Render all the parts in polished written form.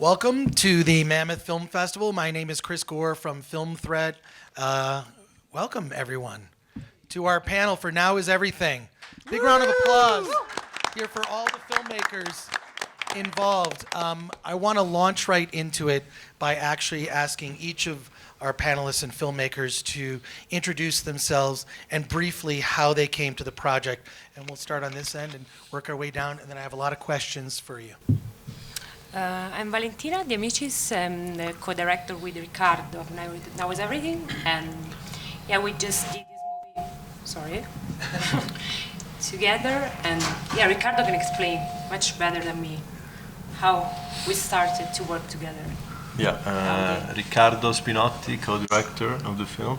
Welcome to the Mammoth Film Festival. My name is Chris Gore from Film Threat. Welcome, everyone, to our panel for Now Is Everything. Big round of applause here for all the filmmakers involved. I want to launch right into it by actually asking each of our panelists and filmmakers to introduce themselves and briefly how they came to the project. And we'll start on this end and work our way down, and then I have a lot of questions for you. I'm Valentina, the Amicis. I'm the co-director with Riccardo of Now Is Everything. And yeah, we just did this movie, together. And yeah, Riccardo can explain much better than me how we started to work together. Yeah, Riccardo Spinotti, co-director of the film.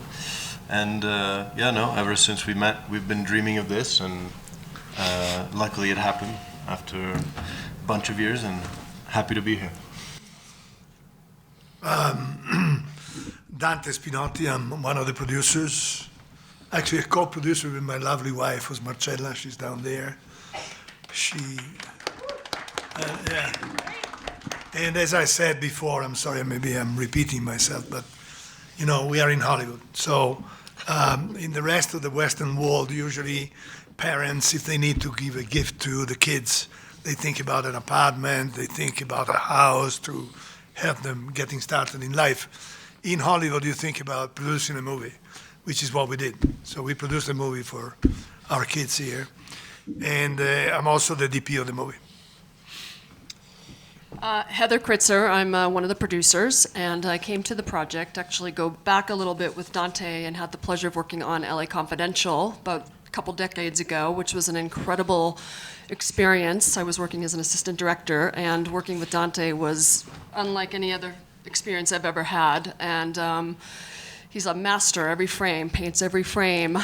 And ever since we met, we've been dreaming of this, and luckily it happened after a bunch of years, and happy to be here. Dante Spinotti, I'm one of the producers. Actually, a co-producer with my lovely wife, who's Marcella. She's down there. Yeah. And as I said before, I'm sorry, maybe I'm repeating myself, but you know, we are in Hollywood. So in the rest of the Western world, usually parents, if they need to give a gift to the kids, they think about an apartment, they think about a house to help them getting started in life. In Hollywood, you think about producing a movie, which is what we did. So we produced a movie for our kids here. And I'm also the DP of the movie. Heather Kritzer, I'm one of the producers, and I came to the project, actually go back a little bit with Dante and had the pleasure of working on LA Confidential about a couple decades ago, which was an incredible experience. I was working as an assistant director, and working with Dante was unlike any other experience I've ever had. And he's a master, every frame, paints every frame,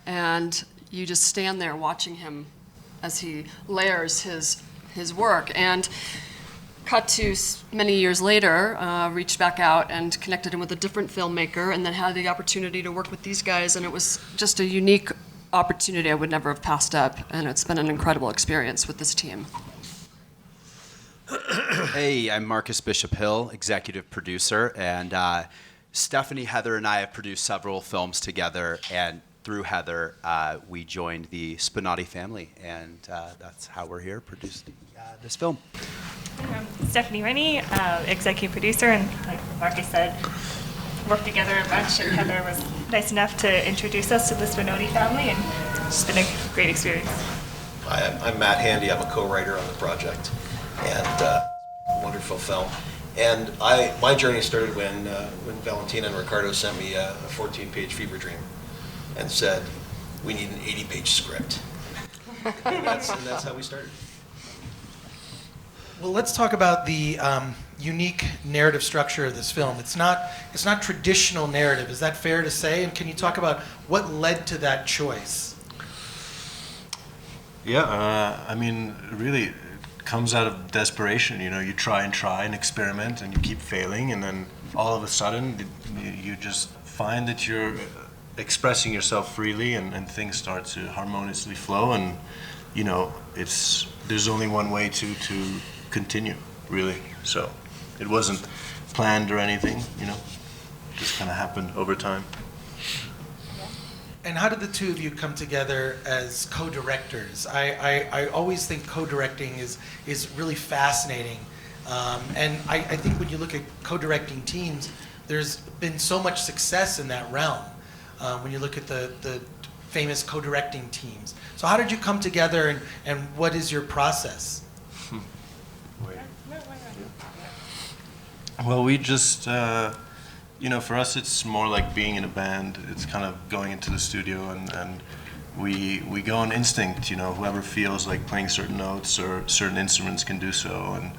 and you just stand there watching him as he layers his work. And cut to many years later, reached back out and connected him with a different filmmaker, and then had the opportunity to work with these guys, and it was just a unique opportunity I would never have passed up, and it's been an incredible experience with this team. Hey, I'm Markus Bishop Hill, executive producer, and Stephanie, Heather, and I have produced several films together, and through Heather, we joined the Spinotti family, and that's how we're here producing this film. Stephanie Rennie, executive producer, and like Marcus said, worked together a bunch, and Heather was nice enough to introduce us to the Spinotti family, and it's been a great experience. I'm Matt Handy. I'm a co-writer on the project, and wonderful film. And my journey started when Valentina and Riccardo sent me a 14-page fever dream and said, we need an 80-page script. and that's how we started. Well, let's talk about the unique narrative structure of this film. It's not traditional narrative. Is that fair to say? And can you talk about what led to that choice? Yeah, I mean, really, it comes out of desperation. You know, you try and experiment, and you keep failing, and then all of a sudden, you just find that you're expressing yourself freely, and things start to harmoniously flow, and you know, there's only one way to continue, really. So it wasn't planned or anything, you know, it just kind of happened over time. And how did the two of you come together as co-directors? I always think co-directing is really fascinating. And I think when you look at co-directing teams, there's been so much success in that realm. When you look at the famous co-directing teams. So how did you come together, and what is your process? Well, we just, for us it's more like being in a band. It's kind of going into the studio, and we go on instinct, you know, whoever feels like playing certain notes or certain instruments can do so, and,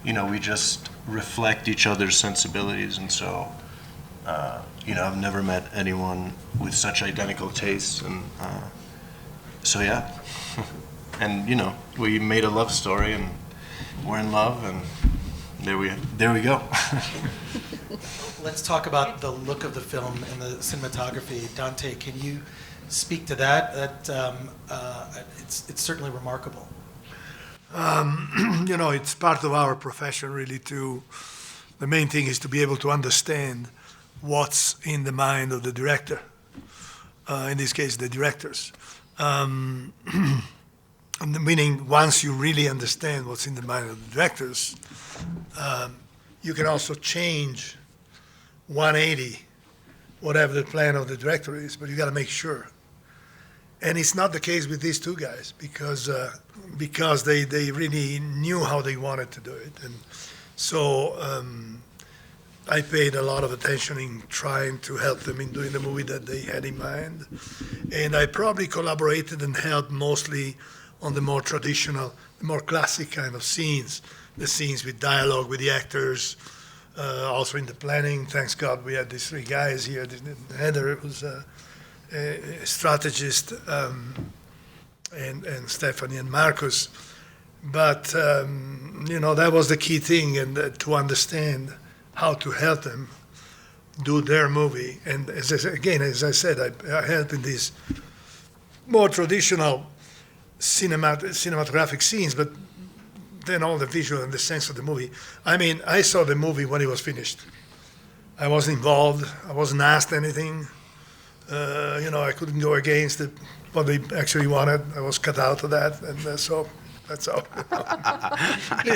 you know, we just reflect each other's sensibilities, and so, I've never met anyone with such identical tastes, and so yeah. And, you know, we made a love story, and we're in love, and there we go. Let's talk about the look of the film and the cinematography. Dante, can you speak to that? It's certainly remarkable. It's part of our profession really the main thing is to be able to understand what's in the mind of the director, in this case, the directors. Meaning, once you really understand what's in the mind of the directors, you can also change 180 whatever the plan of the director is, but you got to make sure. And it's not the case with these two guys because they really knew how they wanted to do it. And so I paid a lot of attention in trying to help them in doing the movie that they had in mind. And I probably collaborated and helped mostly on the more traditional, the more classic kind of scenes, the scenes with dialogue with the actors, also in the planning. Thanks God we had these three guys here. Heather, who's a strategist, and Stephanie and Markus. But, that was the key thing, and to understand how to help them do their movie. And as I said, I help in these more traditional cinematographic scenes, but then all the visual and the sense of the movie. I mean, I saw the movie when it was finished. I wasn't involved. I wasn't asked anything. I couldn't go against what they actually wanted. I was cut out of that, and so that's all. He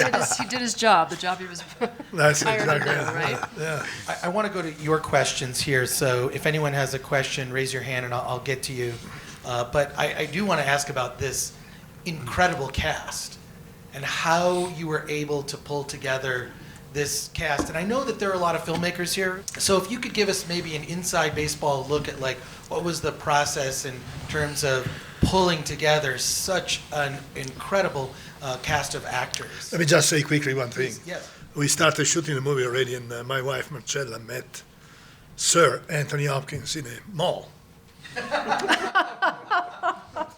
did his job, the job he was That's hired to exactly do, right? Yeah. I want to go to your questions here. So if anyone has a question, raise your hand and I'll get to you. But I do want to ask about this incredible cast and how you were able to pull together this cast. And I know that there are a lot of filmmakers here. So if you could give us maybe an inside baseball look at what was the process in terms of pulling together such an incredible cast of actors. Let me just say quickly one thing. Please, yes. We started shooting the movie already, and my wife Marcella met Sir Anthony Hopkins in a mall.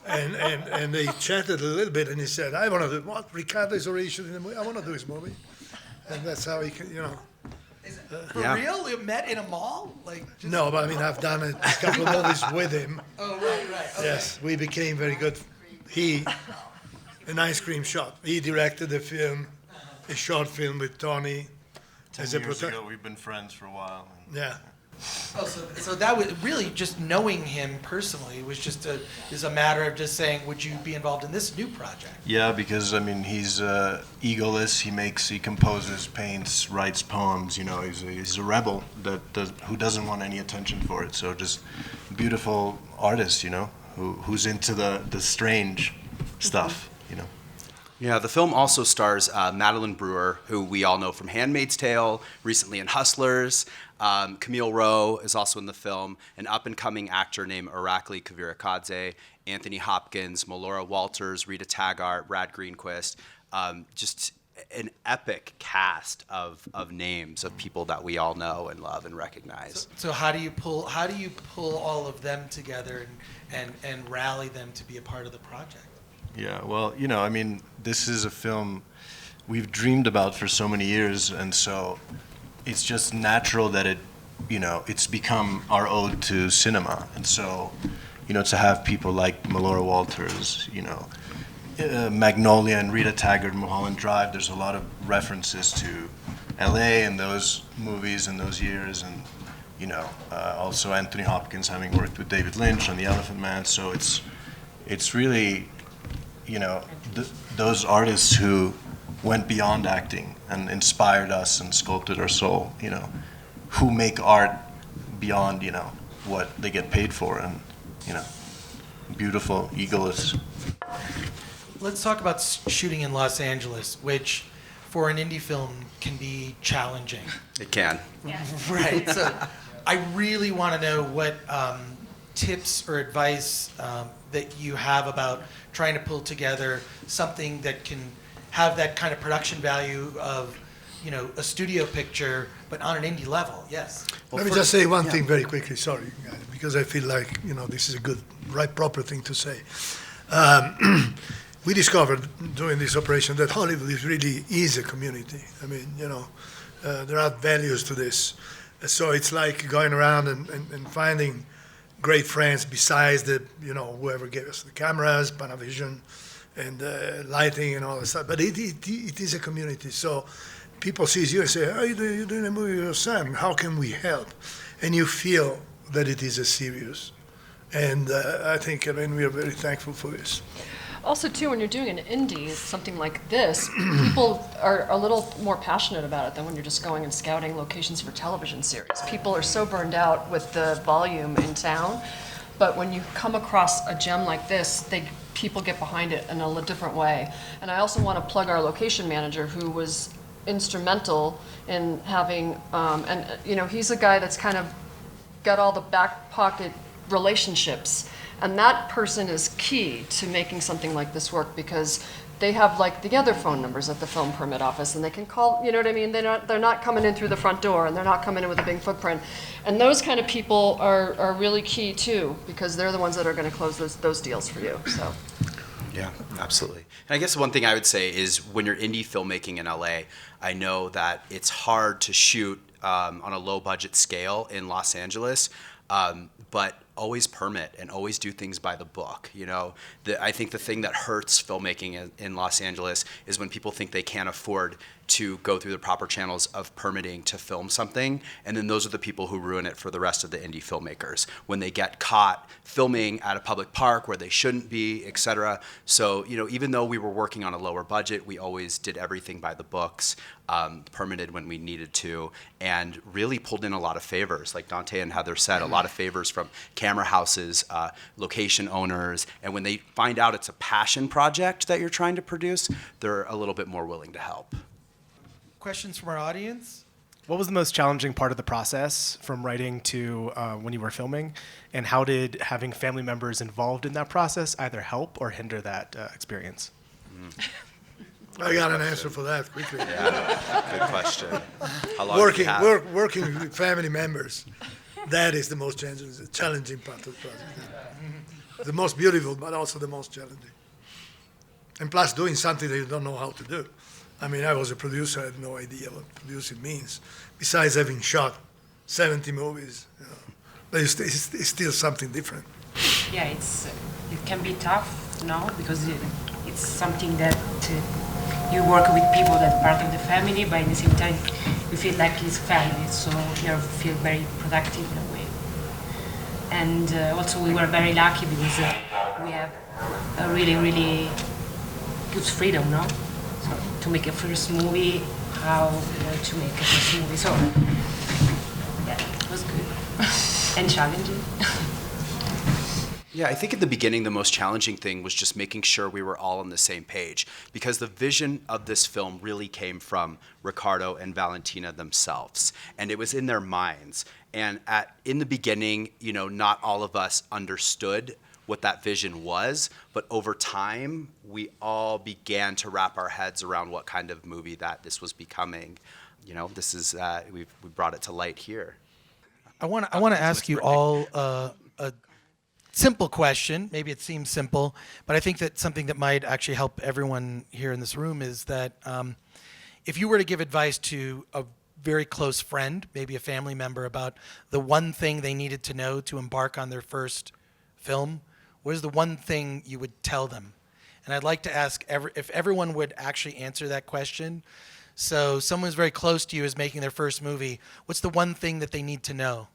and they chatted a little bit, and he said, "I want to do what? Riccardo is already shooting the movie. I want to do his movie," and that's how he can, For real? You met in a mall? No, but I mean, I've done a couple of movies with him. Oh, right. Okay. Yes, we became very good. An ice cream shop. He directed the film, a short film with Tony. 10 years ago, we've been friends for a while. Yeah. Oh, so that was really just knowing him personally was just is a matter of just saying, would you be involved in this new project? Yeah, because he's egoless. He composes, paints, writes poems. He's a rebel who doesn't want any attention for it. So just beautiful artist, who's into the strange stuff. Yeah, the film also stars Madeline Brewer, who we all know from *Handmaid's Tale*, recently in *Hustlers*. Camille Rowe is also in the film, an up-and-coming actor named Irakli Kvirikadze, Anthony Hopkins, Melora Walters, Rita Taggart, Brad Greenquist. Just an epic cast of names of people that we all know and love and recognize. So how do you pull all of them together and rally them to be a part of the project? Yeah, well, this is a film we've dreamed about for so many years, and so it's just natural that it's become our ode to cinema. And so, to have people like Melora Walters, Magnolia and Rita Taggart, Mulholland Drive, there's a lot of references to LA and those movies and those years, and also Anthony Hopkins having worked with David Lynch on The Elephant Man. So it's really those artists who went beyond acting and inspired us and sculpted our soul, who make art beyond, what they get paid for, and, beautiful, egoless. Let's talk about shooting in Los Angeles, which for an indie film can be challenging. It can. Yeah. Right. So I really want to know what tips or advice that you have about trying to pull together something that can have that kind of production value of, a studio picture, but on an indie level. Yes. Let me just say one thing very quickly, sorry, guys, because I feel like, this is a good, proper thing to say. We discovered during this operation that Hollywood really is a community. I mean, there are values to this. So it's like going around and finding great friends besides whoever gave us the cameras, Panavision, and lighting and all that stuff. But it is a community. So people see you and say, "Oh, you're doing a movie with your son. How can we help?" And you feel that it is a serious. And I think, we are very thankful for this. Also, too, when you're doing an indie, something like this, people are a little more passionate about it than when you're just going and scouting locations for television series. People are so burned out with the volume in town, but when you come across a gem like this, people get behind it in a different way. And I also want to plug our location manager, who was instrumental in having, he's a guy that's kind of got all the back pocket relationships. And that person is key to making something like this work, because they have like the other phone numbers at the film permit office, and they can call, you know what I mean? They're not coming in through the front door, and they're not coming in with a big footprint. And those kind of people are really key too, because they're the ones that are going to close those deals for you. So. Yeah, absolutely. And I guess one thing I would say is when you're indie filmmaking in LA, I know that it's hard to shoot on a low budget scale in Los Angeles, but always permit and always do things by the book. I think the thing that hurts filmmaking in Los Angeles is when people think they can't afford to go through the proper channels of permitting to film something, and then those are the people who ruin it for the rest of the indie filmmakers when they get caught filming at a public park where they shouldn't be, etc. So, even though we were working on a lower budget, we always did everything by the books, permitted when we needed to, and really pulled in a lot of favors. Like Dante and Heather said, a lot of favors from camera houses, location owners, and when they find out it's a passion project that you're trying to produce, they're a little bit more willing to help. Questions from our audience? What was the most challenging part of the process from writing to when you were filming? And how did having family members involved in that process either help or hinder that experience? I got an answer for that quickly. Yeah, good question. How long did you have? Working with family members, that is the most challenging part of the project. The most beautiful, but also the most challenging. And plus doing something that you don't know how to do. I was a producer, I had no idea what producing means, besides having shot 70 movies. But it's still something different. Yeah, it can be tough, because it's something that you work with people that are part of the family, but at the same time you feel like it's family, so you feel very productive in a way. And also we were very lucky because we have a really, really good freedom, So to make a first movie, how to make a first movie. So yeah, it was good and challenging. Yeah, I think at the beginning, the most challenging thing was just making sure we were all on the same page, because the vision of this film really came from Riccardo and Valentina themselves, and it was in their minds. And in the beginning, not all of us understood what that vision was, but over time, we all began to wrap our heads around what kind of movie that this was becoming. This is we brought it to light here. I want to ask you all a simple question. Maybe it seems simple, but I think that something that might actually help everyone here in this room is that if you were to give advice to a very close friend, maybe a family member, about the one thing they needed to know to embark on their first film, what is the one thing you would tell them? And I'd like to ask if everyone would actually answer that question. So someone who's very close to you is making their first movie. What's the one thing that they need to know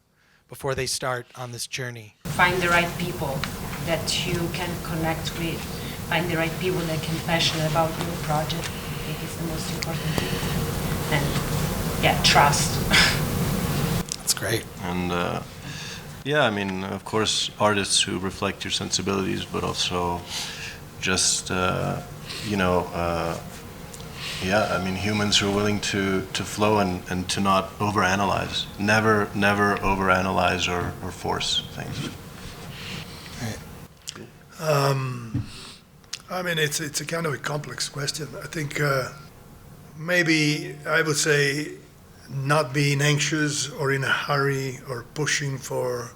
before they start on this journey? Find the right people that you can connect with. Find the right people that can be passionate about your project. I think it's the most important thing. And trust. That's great. And of course, artists who reflect your sensibilities, but also just, humans who are willing to flow and to not overanalyze. Never overanalyze or force things. It's a kind of a complex question. I think maybe I would say not being anxious or in a hurry or pushing for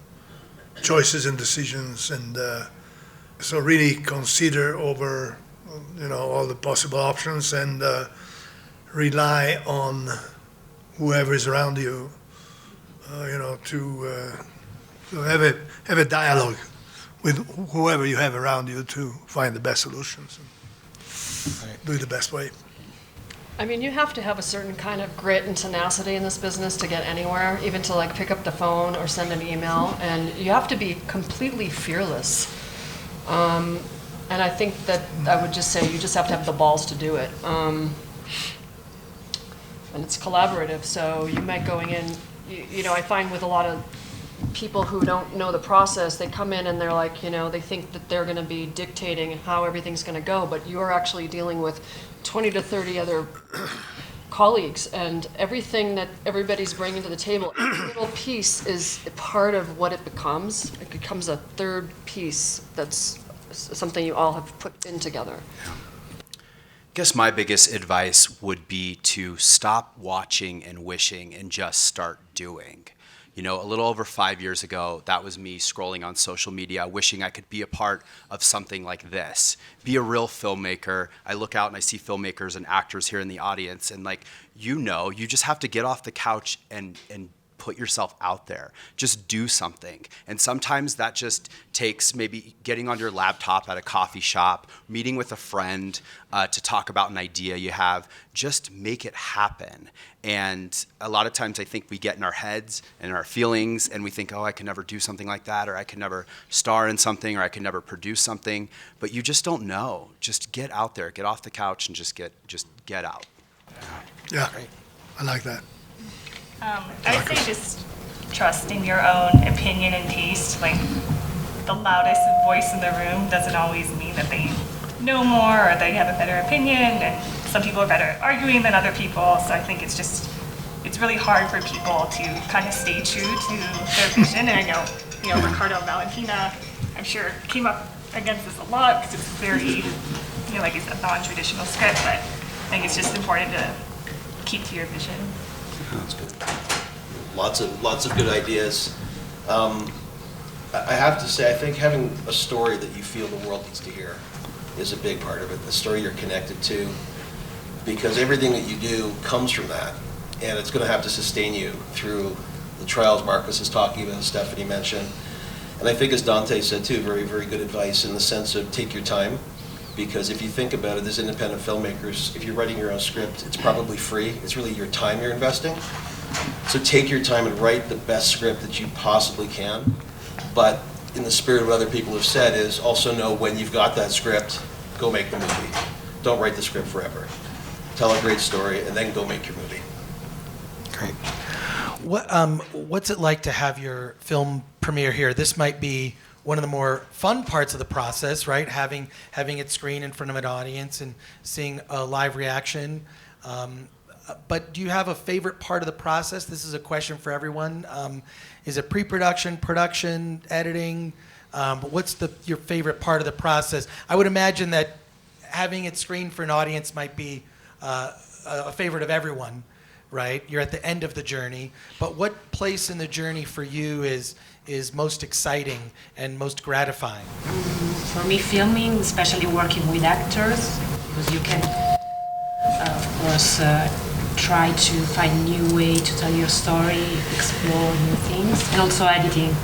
choices and decisions, and so really consider over all the possible options and rely on whoever is around you, to have a dialogue with whoever you have around you to find the best solutions. do it the best way. I mean, you have to have a certain kind of grit and tenacity in this business to get anywhere, even to like pick up the phone or send an email, and you have to be completely fearless. And I think that I would just say you just have to have the balls to do it. And it's collaborative, so you might going in, you know, I find with a lot of people who don't know the process, they come in and they're like, you know, they think that they're going to be dictating how everything's going to go, but you're actually dealing with 20 to 30 other colleagues, and everything that everybody's bringing to the table, every little piece is part of what it becomes. It becomes a third piece that's something you all have put in together. I guess my biggest advice would be to stop watching and wishing and just start doing. You know, a little over 5 years ago, that was me scrolling on social media, wishing I could be a part of something like this, be a real filmmaker. I look out and I see filmmakers and actors here in the audience, and like, you know, you just have to get off the couch and put yourself out there. Just do something. And sometimes that just takes maybe getting on your laptop at a coffee shop, meeting with a friend to talk about an idea you have. Just make it happen. And a lot of times I think we get in our heads and our feelings and we think, oh, I can never do something like that, or I can never star in something, or I can never produce something. But you just don't know. Just get out there, get off the couch and just get out. Yeah, I like that. I'd say just trust in your own opinion and taste. Like, the loudest voice in the room doesn't always mean that they know more or they have a better opinion, and some people are better at arguing than other people. So I think it's really hard for people to kind of stay true to their vision. And I know, Riccardo and Valentina, I'm sure, came up against this a lot because it's very, like it's a non-traditional script, but I think it's just important to keep to your vision. That's good. Lots of good ideas. I have to say, I think having a story that you feel the world needs to hear is a big part of it. The story you're connected to, because everything that you do comes from that, and it's going to have to sustain you through the trials Markus is talking about, Stephanie mentioned. And I think, as Dante said too, very, very good advice in the sense of take your time. Because if you think about it, as independent filmmakers, if you're writing your own script, it's probably free. It's really your time you're investing. So take your time and write the best script that you possibly can. But in the spirit of what other people have said is also know when you've got that script, go make the movie. Don't write the script forever. Tell a great story and then go make your movie. Great. What's it like to have your film premiere here? This might be one of the more fun parts of the process, right? Having it screen in front of an audience and seeing a live reaction. But do you have a favorite part of the process? This is a question for everyone. Is it pre-production, production, editing? What's your favorite part of the process? I would imagine that having it screened for an audience might be a favorite of everyone, right? You're at the end of the journey. But what place in the journey for you is most exciting and most gratifying? For me, filming, especially working with actors, because you can, of course, try to find new way to tell your story, explore new things, and also editing.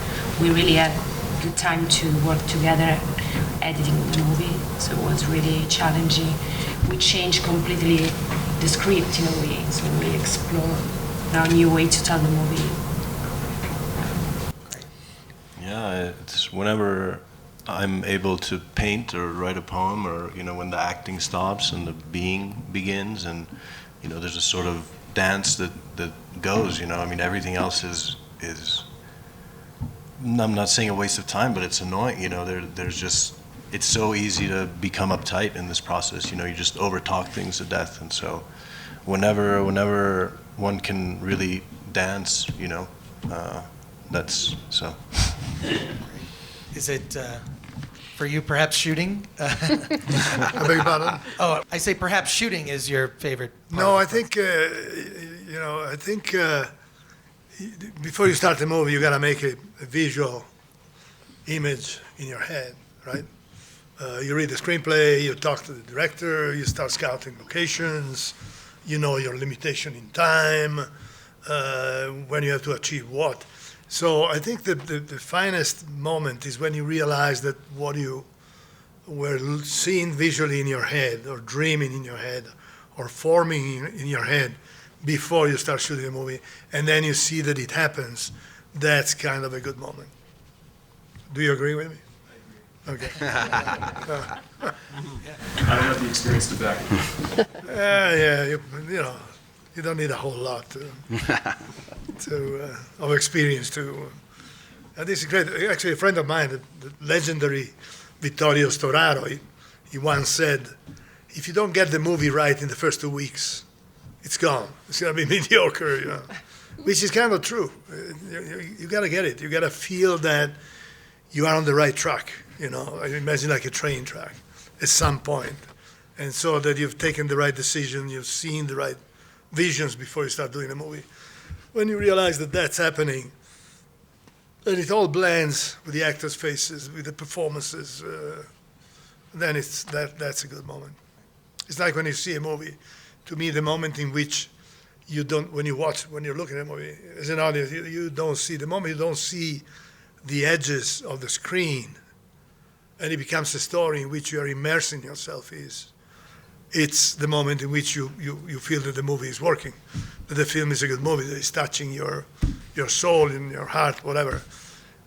We really had good time to work together editing the movie, so it was really challenging. We changed completely the script in a way, so we explore now a new way to tell the movie. Yeah, it's whenever I'm able to paint or write a poem, or when the acting stops and the being begins, and there's a sort of dance that goes. I mean, everything else is I'm not saying a waste of time, but it's annoying. There's just, it's so easy to become uptight in this process. You just overtalk things to death, and so whenever one can really dance, that's so. Is it for you perhaps shooting? I beg your pardon? Oh, I say perhaps shooting is your favorite part. No, I think before you start the movie, you gotta make a visual image in your head, right? You read the screenplay, you talk to the director, you start scouting locations, you know your limitation in time, when you have to achieve what. So I think the finest moment is when you realize that what you were seen visually in your head, or dreaming in your head, or forming in your head before you start shooting the movie, and then you see that it happens, that's kind of a good moment. Do you agree with me? I agree. Okay. I don't have the experience to back it. Yeah, you know, you don't need a whole lot of experience to. This is great. Actually, a friend of mine, the legendary Vittorio Storaro, he once said, if you don't get the movie right in the first 2 weeks, it's gone. It's going to be mediocre, you know. Which is kind of true. You got to get it. You got to feel that you are on the right track, you know. I imagine like a train track at some point. And so that you've taken the right decision, you've seen the right visions before you start doing the movie. When you realize that that's happening, and it all blends with the actors' faces, with the performances, then that's a good moment. It's like when you see a movie. To me, the moment in which you don't, when you're looking at a movie, as an audience, you don't see the moment, you don't see the edges of the screen, and it becomes a story in which you are immersing yourself. It's the moment in which you feel that the movie is working, that the film is a good movie, that it's touching your soul and your heart, whatever.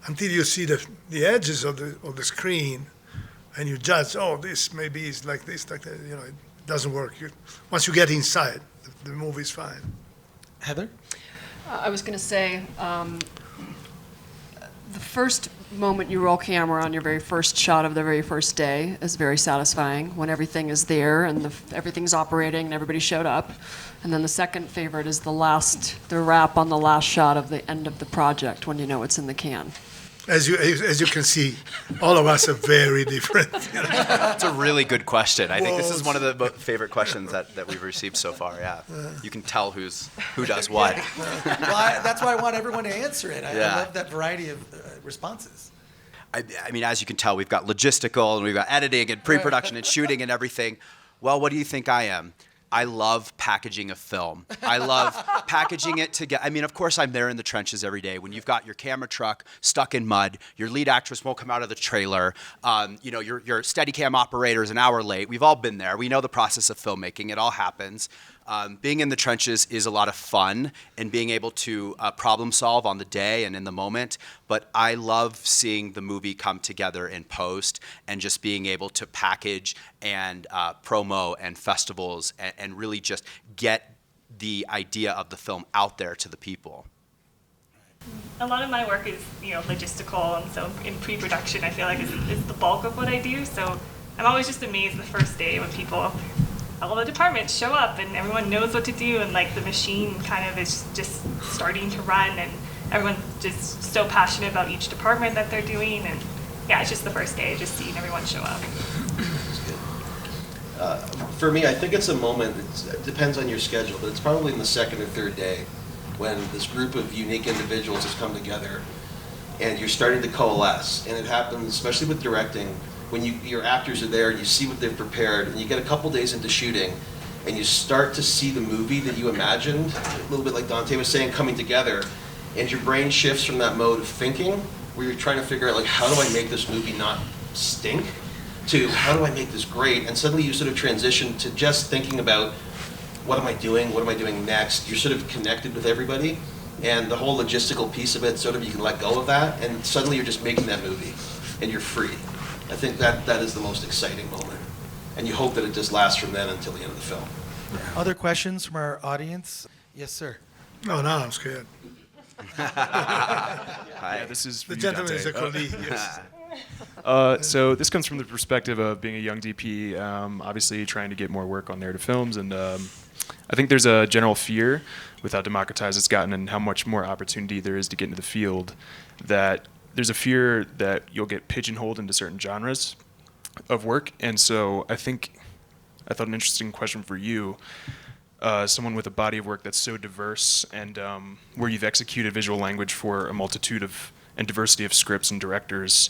Until you see the edges of the screen, and you judge, oh, this maybe is like this, like that. You know, it doesn't work. Once you get inside, the movie's fine. Heather? I was going to say, the first moment you roll camera on your very first shot of the very first day is very satisfying, when everything is there and everything's operating and everybody showed up. And then the second favorite is the wrap on the last shot of the end of the project, when you know it's in the can. As you can see, all of us are very different. That's a really good question. I think this is one of the favorite questions that we've received so far. Yeah, you can tell who does what. Well, that's why I want everyone to answer it. I love that variety of responses. I mean, as you can tell, we've got logistical and we've got editing and pre-production and shooting and everything. Well, what do you think I am? I love packaging a film. I love packaging it together. I mean, of course, I'm there in the trenches every day. When you've got your camera truck stuck in mud, your lead actress won't come out of the trailer, your Steadicam operator is an hour late. We've all been there. We know the process of filmmaking. It all happens. Being in the trenches is a lot of fun, and being able to problem solve on the day and in the moment. But I love seeing the movie come together in post, and just being able to package and promo and festivals and really just get the idea of the film out there to the people. A lot of my work is, logistical, and so in pre-production, I feel like is the bulk of what I do. So I'm always just amazed the first day when all the departments show up and everyone knows what to do, and like the machine kind of is just starting to run, and everyone's just so passionate about each department that they're doing, and yeah, it's just the first day, just seeing everyone show up. For me, I think it's a moment, it depends on your schedule, but it's probably in the second or third day when this group of unique individuals has come together and you're starting to coalesce. And it happens, especially with directing, when your actors are there, you see what they've prepared, and you get a couple days into shooting, and you start to see the movie that you imagined, a little bit like Dante was saying, coming together, and your brain shifts from that mode of thinking, where you're trying to figure out, like, how do I make this movie not stink, to how do I make this great, and suddenly you sort of transition to just thinking about, what am I doing next? You're sort of connected with everybody, and the whole logistical piece of it, sort of you can let go of that, and suddenly you're just making that movie, and you're free. I think that is the most exciting moment, and you hope that it just lasts from then until the end of the film. Other questions from our audience? Yes, sir. Oh, no, I'm scared. Hi, this is The gentleman is a colleague, yes. So this comes from the perspective of being a young DP, obviously trying to get more work on narrative films, and I think there's a general fear with how democratized it's gotten and how much more opportunity there is to get into the field, that there's a fear that you'll get pigeonholed into certain genres of work. And so I thought an interesting question for you, someone with a body of work that's so diverse and where you've executed visual language for a multitude of and diversity of scripts and directors,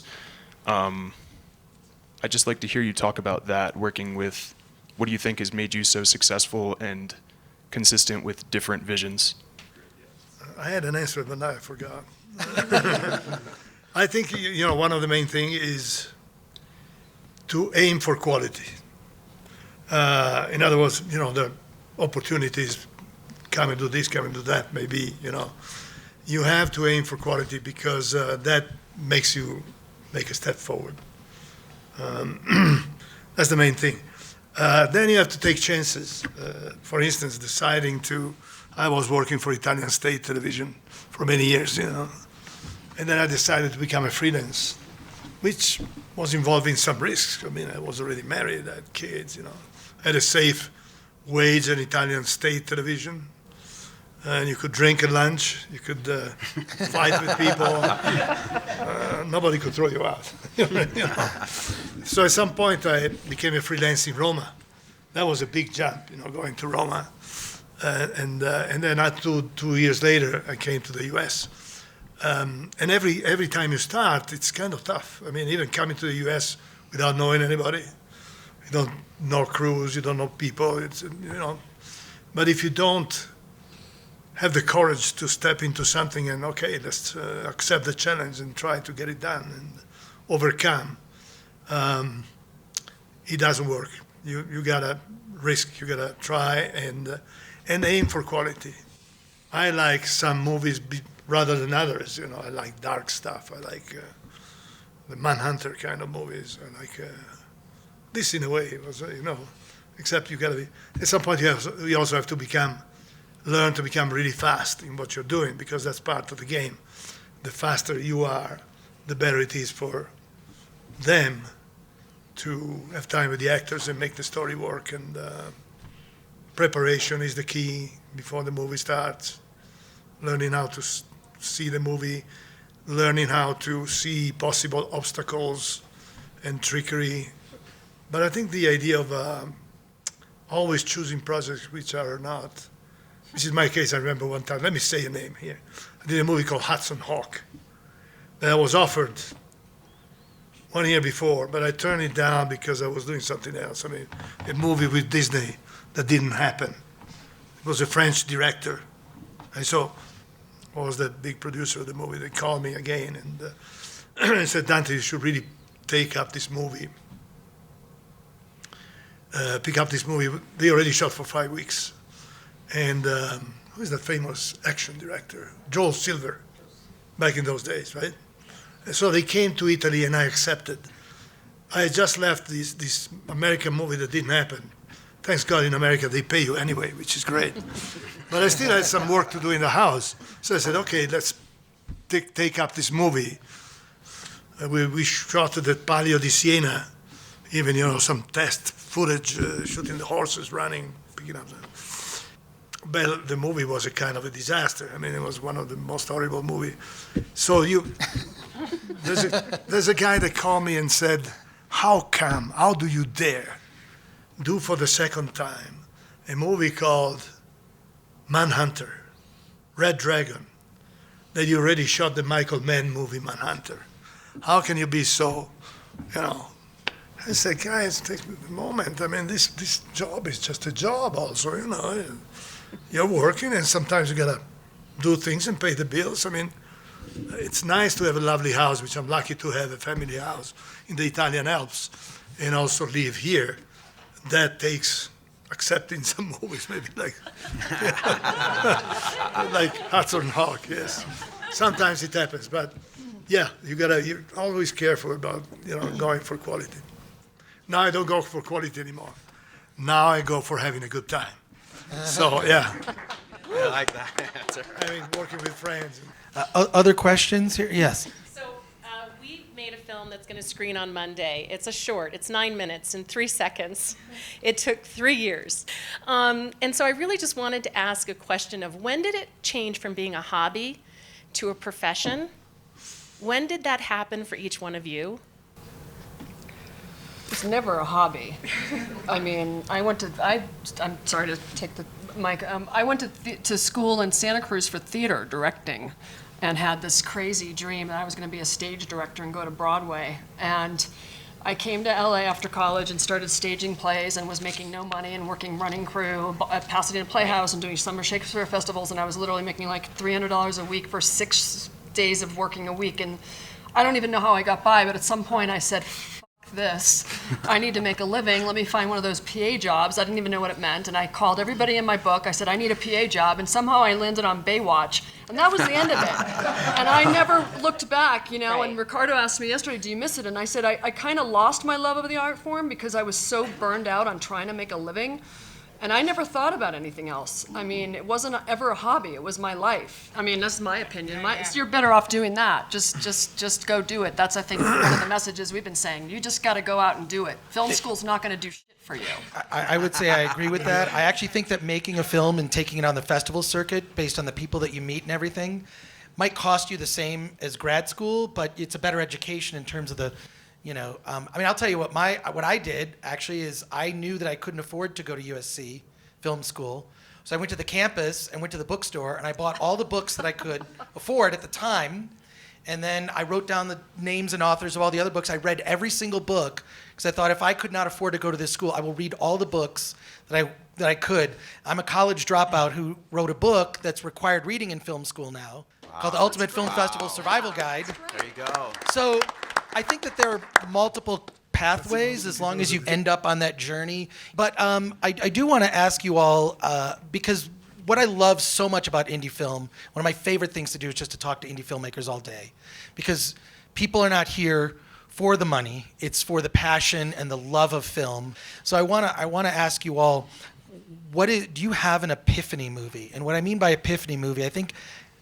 I'd just like to hear you talk about that, working with what do you think has made you so successful and consistent with different visions? I had an answer, but now I forgot. I think, one of the main things is to aim for quality. In other words, the opportunities, come and do this, come and do that, maybe, You have to aim for quality because that makes you make a step forward. That's the main thing. Then you have to take chances. For instance, I was working for Italian state television for many years, and then I decided to become a freelance, which was involving some risks. I mean, I was already married, I had kids, I had a safe wage in Italian state television. And you could drink at lunch, you could fight with people, nobody could throw you out. So at some point I became a freelance in Roma. That was a big jump, going to Roma. And then not 2 years later, I came to the US. And every time you start, it's kind of tough. I mean, even coming to the US without knowing anybody, you don't know crews, you don't know people, But if you don't have the courage to step into something and, okay, let's accept the challenge and try to get it done and overcome, it doesn't work. You gotta risk, you gotta try and aim for quality. I like some movies rather than others, I like dark stuff. I like the Manhunter kind of movies. I like this in a way, except you gotta be, at some point you also have to learn to become really fast in what you're doing, because that's part of the game. The faster you are, the better it is for them to have time with the actors and make the story work. And preparation is the key before the movie starts. Learning how to see the movie, learning how to see possible obstacles and trickery. But I think the idea of always choosing projects which are not, this is my case. I remember one time, let me say a name here. I did a movie called Hudson Hawk that I was offered 1 year before, but I turned it down because I was doing something else. I mean, a movie with Disney that didn't happen. It was a French director. And so I was the big producer of the movie. They called me again and said, Dante, you should really take up this movie. Pick up this movie. They already shot for 5 weeks. And who is that famous action director? Joel Silver, back in those days, right? And so they came to Italy and I accepted. I had just left this American movie that didn't happen. Thanks God in America they pay you anyway, which is great. But I still had some work to do in the house. So I said, okay, let's take up this movie. We shot it at Palio di Siena, even, some test footage, shooting the horses running, picking up. But the movie was a kind of a disaster. I mean, it was one of the most horrible movies. So there's a guy that called me and said, how do you dare do for the second time a movie called Manhunter, Red Dragon, that you already shot the Michael Mann movie Manhunter? How can you be so, I said, guys, take a moment. I mean, this job is just a job also, You're working, and sometimes you gotta do things and pay the bills. I mean, it's nice to have a lovely house, which I'm lucky to have, a family house in the Italian Alps, and also live here. That takes accepting some movies, maybe like like Hudson Hawk. Yes, sometimes it happens, but yeah, you're always careful about going for quality. Now I don't go for quality anymore. Now I go for having a good time. So, yeah. I like that answer. I mean, working with friends. Other questions here? Yes. So we made a film that's going to screen on Monday. It's a short. It's 9 minutes and 3 seconds. It took 3 years. And so I really just wanted to ask a question of when did it change from being a hobby to a profession? When did that happen for each one of you? It's never a hobby. I mean, I'm sorry to take the mic. I went to school in Santa Cruz for theater directing and had this crazy dream that I was going to be a stage director and go to Broadway. And I came to LA after college and started staging plays and was making no money and working running crew at Pasadena Playhouse and doing summer Shakespeare festivals. And I was literally making like $300 a week for 6 days of working a week. And I don't even know how I got by, but at some point I said, this. I need to make a living. Let me find one of those PA jobs. I didn't even know what it meant. And I called everybody in my book. I said, I need a PA job. And somehow I landed on Baywatch. And that was the end of it. And I never looked back, you know. Right. And Riccardo asked me yesterday, do you miss it? And I said, I kind of lost my love of the art form because I was so burned out on trying to make a living. And I never thought about anything else. I mean, it wasn't ever a hobby. It was my life. I mean, that's my opinion. So you're better off doing that. Just go do it. That's, I think, one of the messages we've been saying. You just got to go out and do it. Film school's not going to do shit for you. I would say I agree with that. I actually think that making a film and taking it on the festival circuit based on the people that you meet and everything might cost you the same as grad school, but it's a better education in terms of the, I mean, I'll tell you what I did actually is I knew that I couldn't afford to go to USC film school. So I went to the campus and went to the bookstore and I bought all the books that I could afford at the time. And then I wrote down the names and authors of all the other books. I read every single book because I thought if I could not afford to go to this school, I will read all the books that I could. I'm a college dropout who wrote a book that's required reading in film school now called The Ultimate Film Festival Survival Guide. There you go. So I think that there are multiple pathways as long as you end up on that journey. But I do want to ask you all, because what I love so much about indie film, one of my favorite things to do is just to talk to indie filmmakers all day. Because people are not here for the money, it's for the passion and the love of film. So I want to ask you all, do you have an epiphany movie? And what I mean by epiphany movie, I think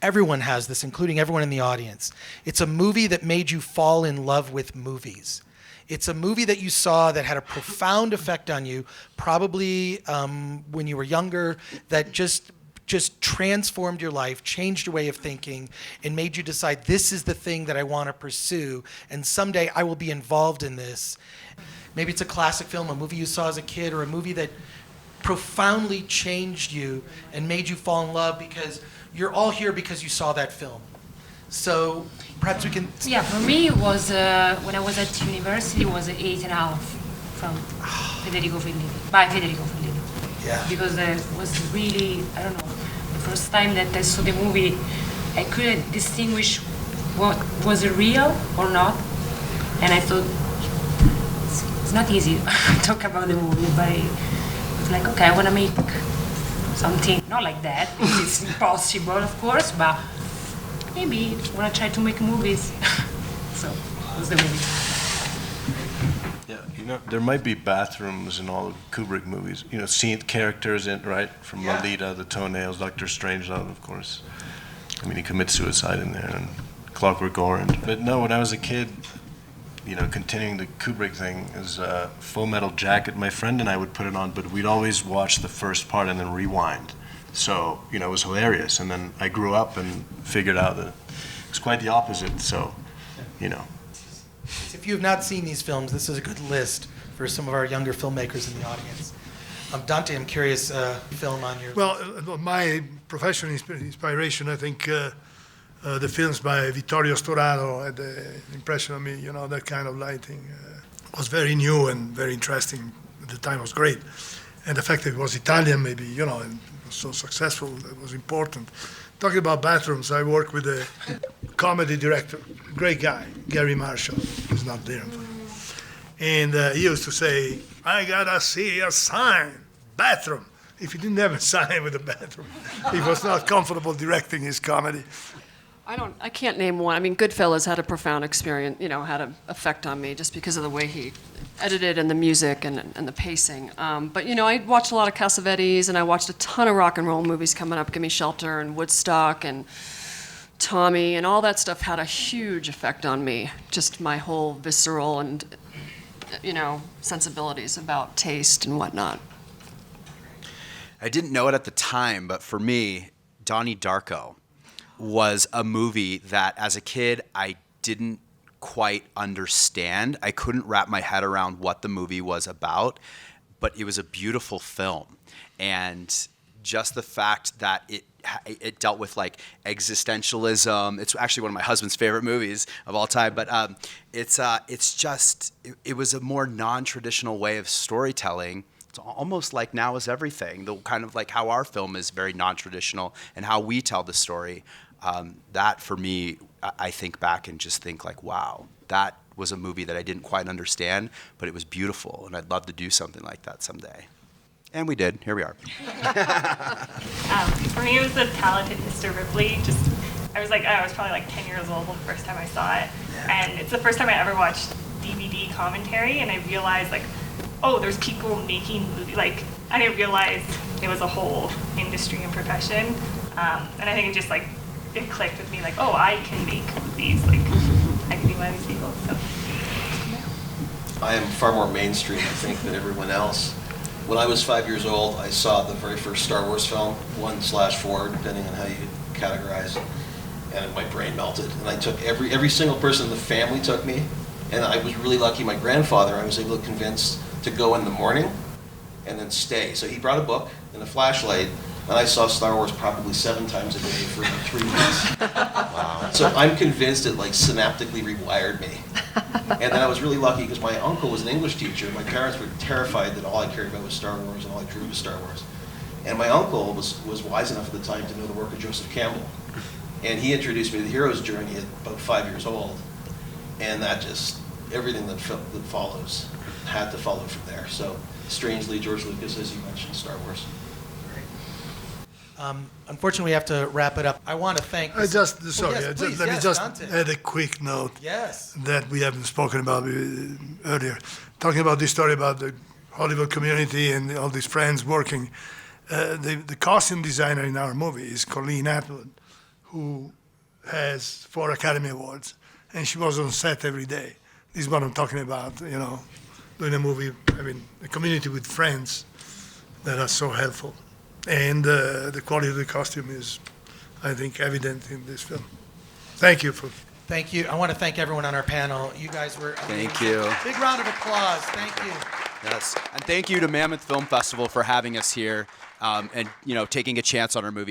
everyone has this, including everyone in the audience. It's a movie that made you fall in love with movies. It's a movie that you saw that had a profound effect on you, probably when you were younger, that just transformed your life, changed your way of thinking, and made you decide this is the thing that I want to pursue, and someday I will be involved in this. Maybe it's a classic film, a movie you saw as a kid, or a movie that profoundly changed you and made you fall in love because you're all here because you saw that film. So perhaps we can... Yeah, for me it was, when I was at university, it was 8.5 from Federico Fellini, by Federico Fellini. Yeah. Because it was really, I don't know, the first time that I saw the movie, I couldn't distinguish what was it real or not. And I thought, it's not easy to talk about the movie, but I was like, okay, I want to make something, not like that, because it's impossible, of course, but maybe I want to try to make movies. So, it was the movie. Yeah, there might be bathrooms in all of Kubrick movies. Seeing characters in, right? From Lolita, The Toenails, Doctor Strangelove, of course. I mean, he commits suicide in there, and Clockwork Orange. But no, when I was a kid, continuing the Kubrick thing, is Full Metal Jacket. My friend and I would put it on, but we'd always watch the first part and then rewind. So, it was hilarious. And then I grew up and figured out that it's quite the opposite. So, If you have not seen these films, this is a good list for some of our younger filmmakers in the audience. Dante, I'm curious, film on your... Well, my professional inspiration, I think, the films by Vittorio Storaro had the impression on me, that kind of lighting was very new and very interesting. At the time, it was great. And the fact that it was Italian, maybe, and it was so successful, that was important. Talking about bathrooms, I work with a comedy director, great guy, Gary Marshall. He's not there. And he used to say, I gotta see a sign, bathroom. If he didn't have a sign with a bathroom, he was not comfortable directing his comedy. I can't name one. I mean, Goodfellas had a profound experience, had an effect on me just because of the way he edited and the music and the pacing. But, I watched a lot of Cassavetes and I watched a ton of rock and roll movies coming up, Give Me Shelter and Woodstock and Tommy, and all that stuff had a huge effect on me, just my whole visceral and, sensibilities about taste and whatnot. I didn't know it at the time, but for me, Donnie Darko was a movie that as a kid I didn't quite understand. I couldn't wrap my head around what the movie was about, but it was a beautiful film. And just the fact that it dealt with like existentialism. It's actually one of my husband's favorite movies of all time, but it was a more non-traditional way of storytelling. It's almost like Now Is Everything, the kind of like how our film is very non-traditional and how we tell the story. That for me, I think back and just think like, wow, that was a movie that I didn't quite understand, but it was beautiful, and I'd love to do something like that someday. And we did. Here we are. For me, it was the talented Mr. Ripley. I was probably like 10 years old the first time I saw it, and it's the first time I ever watched DVD commentary, and I realized like, oh, there's people making movies. Like, I didn't realize it was a whole industry and profession, and I think it just like it clicked with me, like, oh, I can make movies, like I can be one of these people. So I am far more mainstream, I think, than everyone else. When I was 5 years old, I saw the very first Star Wars film, 1/4, depending on how you categorize it, and my brain melted. And I took every single person in the family took me, and I was really lucky. My grandfather, I was able to convince to go in the morning and then stay. So he brought a book and a flashlight, and I saw Star Wars probably 7 times a day for about 3 weeks. Wow. So I'm convinced it like synaptically rewired me. And then I was really lucky because my uncle was an English teacher, and my parents were terrified that all I cared about was Star Wars and all I drew was Star Wars. And my uncle was wise enough at the time to know the work of Joseph Campbell. And he introduced me to the hero's journey at about 5 years old. And that just, everything that follows had to follow from there. So strangely, George Lucas, as you mentioned, Star Wars. Unfortunately, we have to wrap it up. I want to thank. Let me just Dante. add a quick note Yes. that we haven't spoken about earlier. Talking about this story about the Hollywood community and all these friends working. The costume designer in our movie is Colleen Atwood, who has 4 Academy Awards, and she was on set every day. This is what I'm talking about, doing a movie, having a community with friends that are so helpful. And the quality of the costume is, I think, evident in this film. Thank you. Thank you. I want to thank everyone on our panel. You guys were amazing. Thank you. Big round of applause. Thank you. Yes, and thank you to Mammoth Film Festival for having us here, and taking a chance on our movie.